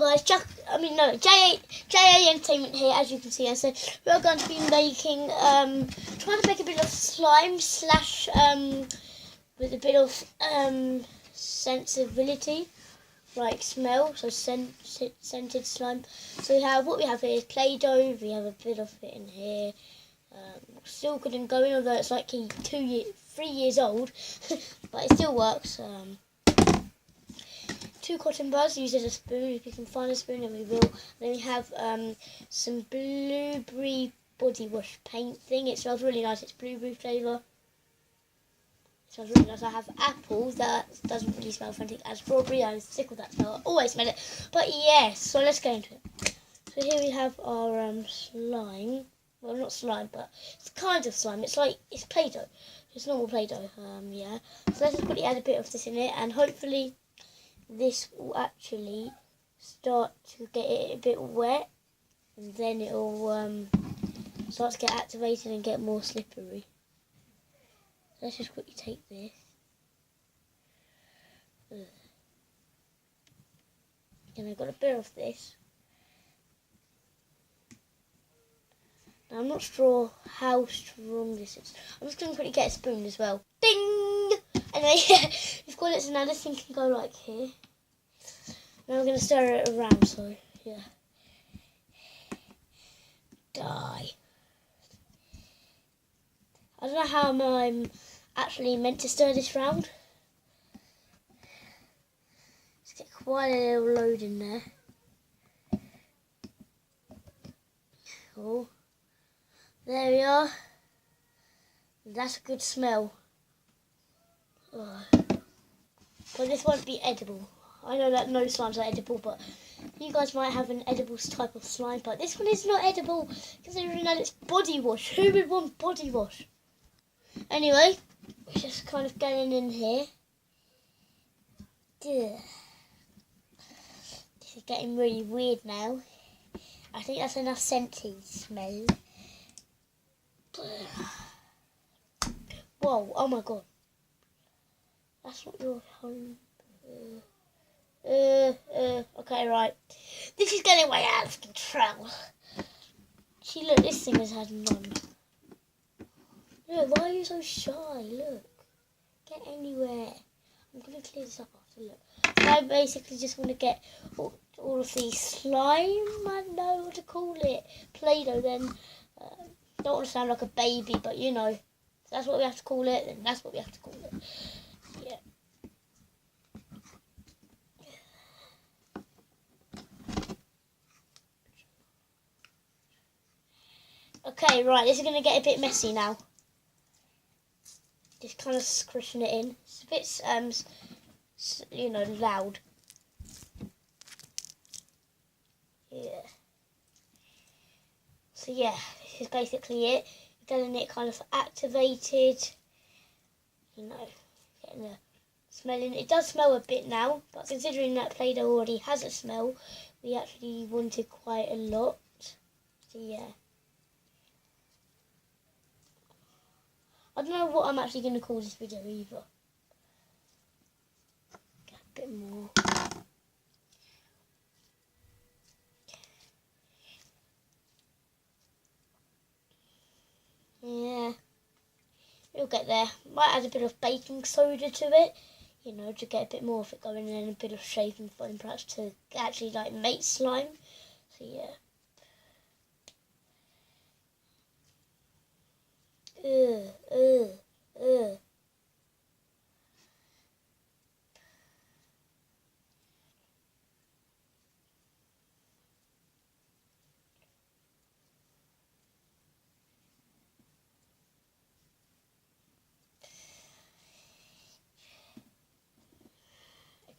on, guys? JA Entertainment here, as you can see. And so we're going to be making, trying to make a bit of slime slash with a bit of sensibility, like smell, so scented slime. So what we have here is Play-Doh. We have a bit of it in here. Still good and going, although it's like 3 years old, but it still works. 2 cotton buds, use as a spoon. If you can find a spoon, then we will. Then we have some blueberry body wash paint thing. It smells really nice. It's blueberry flavour. It smells really nice. I have apple. That doesn't really smell anything as strawberry. I'm sick of that smell. I always smell it. But yes, so let's go into it. So here we have our slime. Well, not slime, but it's kind of slime. It's Play-Doh. It's normal Play-Doh. Yeah. So let's just quickly add a bit of this in it, and hopefully this will actually start to get it a bit wet, and then it will start to get activated and get more slippery. So let's just quickly take this. And I've got a bit of this. Now, I'm not sure how strong this is. I'm just going to quickly get a spoon as well. Ding! Anyway, we've got it, so now this thing can go like here. Now I'm going to stir it around, so yeah. Die. I don't know how I'm actually meant to stir this round. Let's get quite a little load in there. Oh. There we are. That's a good smell. Oh. But this won't be edible. I know that no slimes are edible, but you guys might have an edible type of slime. But this one is not edible, considering that it's body wash. Who would want body wash? Anyway, we're just kind of getting in here. Ugh. This is getting really weird now. I think that's enough scenty smell. Whoa, oh my god. That's not your home. Okay, right. This is getting way out of control. See, look, this thing has had none. Look, why are you so shy? Look. Get anywhere. I'm going to clear this up after, look. So I basically just want to get all of the slime, I don't know what to call it. Play-Doh then. Don't want to sound like a baby, but you know, if that's what we have to call it, then that's what we have to call it. Yeah. Okay, right, this is going to get a bit messy now. Just kind of squishing it in. It's a bit, you know, loud. Yeah. So yeah, this is basically it. Getting it kind of activated. You know, getting the smelling. It does smell a bit now, but considering that Play-Doh already has a smell, we actually wanted quite a lot. So yeah. I don't know what I'm actually going to call this video either. Get a bit more. Yeah, we'll get there. Might add a bit of baking soda to it, you know, to get a bit more of it going, and then a bit of shaving foam perhaps to actually like make slime. So yeah.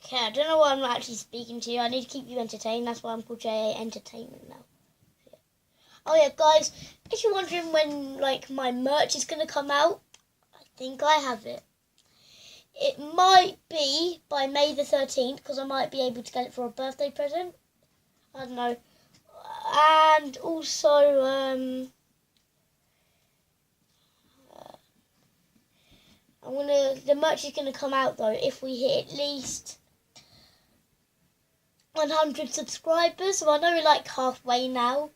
Okay, I don't know why I'm not actually speaking to you. I need to keep you entertained. That's why I'm called JA Entertainment now. Yeah. Oh yeah, guys, if you're wondering when like my merch is going to come out, I think I have it. It might be by May the 13th, because I might be able to get it for a birthday present. I don't know. And also, the merch is going to come out though if we hit at least 100 subscribers. So I know we're like halfway now.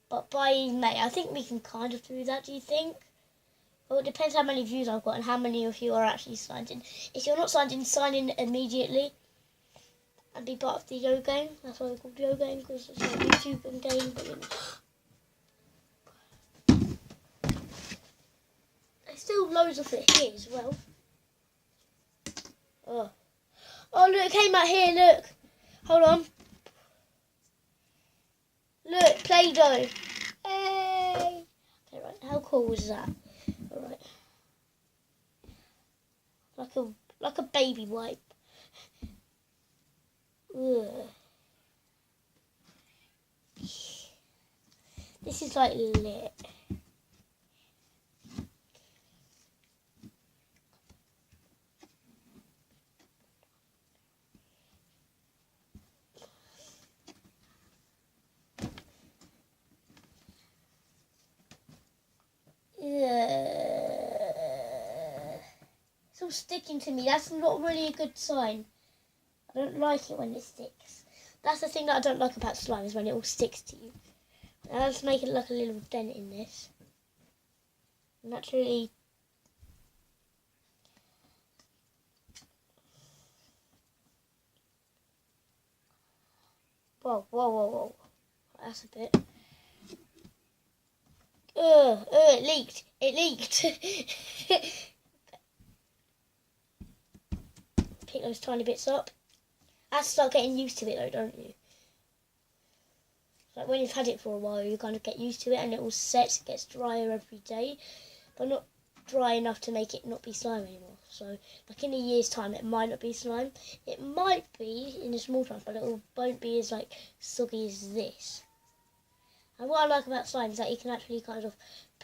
But by May, I think we can kind of do that, do you think? Well, it depends how many views I've got and how many of you are actually signed in. If you're not signed in, sign in immediately. And be part of the Yo Game. That's why we called Yo Game, because it's like YouTube and game, but you know. There's still loads of it here as well. Oh, look, it came out here, look. Hold on. Look, Play-Doh. Hey! Okay, right, how cool was that? Alright. Like a baby wipe. Ugh. This is like lit. It's all sticking to me. That's not really a good sign. I don't like it when it sticks. That's the thing that I don't like about slime, is when it all sticks to you. Now let's make it like a little dent in this. Naturally. Whoa. That's a bit. It leaked. It leaked. Pick those tiny bits up. I have to start getting used to it though, don't you? Like when you've had it for a while, you kind of get used to it and it will set, it gets drier every day. But not dry enough to make it not be slime anymore. So, like in a year's time, it might not be slime. It might be in a small time, but it won't be as like soggy as this. And what I like about slime is that you can actually kind of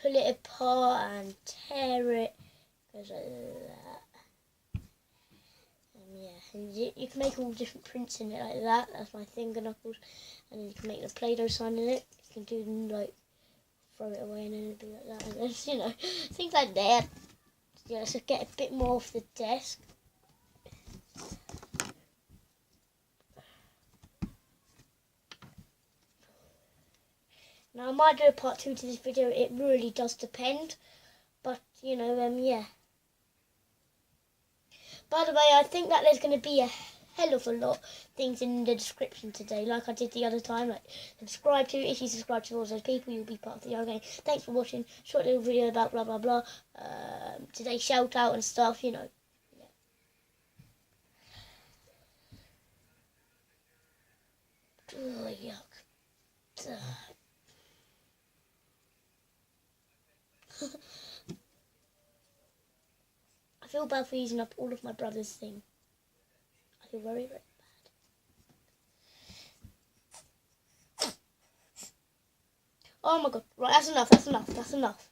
pull it apart and tear it. Goes like that. Yeah, and you can make all different prints in it like that. That's my finger knuckles. And then you can make the Play-Doh sign in it. You can do like throw it away and then it'll be like that. And then, you know, things like that. Yeah, let's get a bit more off the desk. Now I might do a part 2 to this video. It really does depend. But, you know, yeah. By the way, I think that there's going to be a hell of a lot of things in the description today, like I did the other time. Like, subscribe to, if you subscribe to all those people, you'll be part of the Yo Game. Thanks for watching. Short little video about blah, blah, blah. Today's shout out and stuff, you know. Yeah. Oh, yuck. I feel bad for using up all of my brother's thing. I feel very, very bad. Oh my god. Right, that's enough.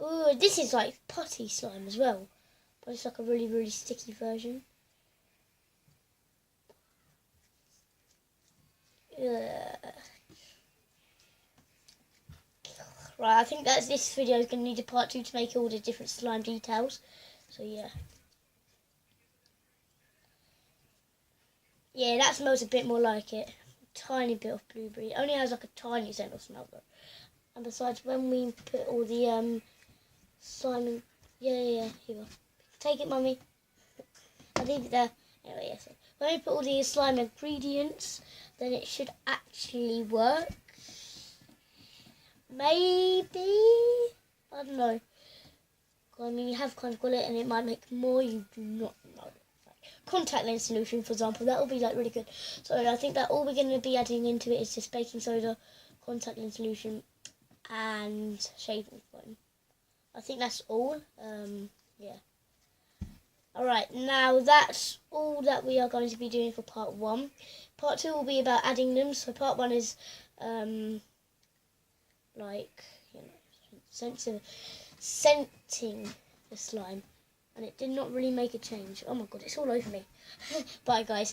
Ooh, this is like putty slime as well. But it's like a really, really sticky version. Right, I think that this video is going to need a part 2 to make all the different slime details. So yeah. Yeah, that smells a bit more like it. A tiny bit of blueberry. It only has like a tiny scent of smell though. And besides, when we put all the slime in... Yeah, here we go. Take it, mummy. I'll leave it there. Anyway, yes. When we put all the slime ingredients, then it should actually work. Maybe? I don't know. I mean, you have kind of got it and it might make more, you do not know. Like contact lens solution, for example, that will be like really good. So I think that all we're going to be adding into it is just baking soda, contact lens solution, and shaving foam. I think that's all. Yeah. Alright, now that's all that we are going to be doing for part 1. Part 2 will be about adding them. So part 1 is, like, you know, scenting the slime. And it did not really make a change. Oh my god, it's all over me. Bye guys.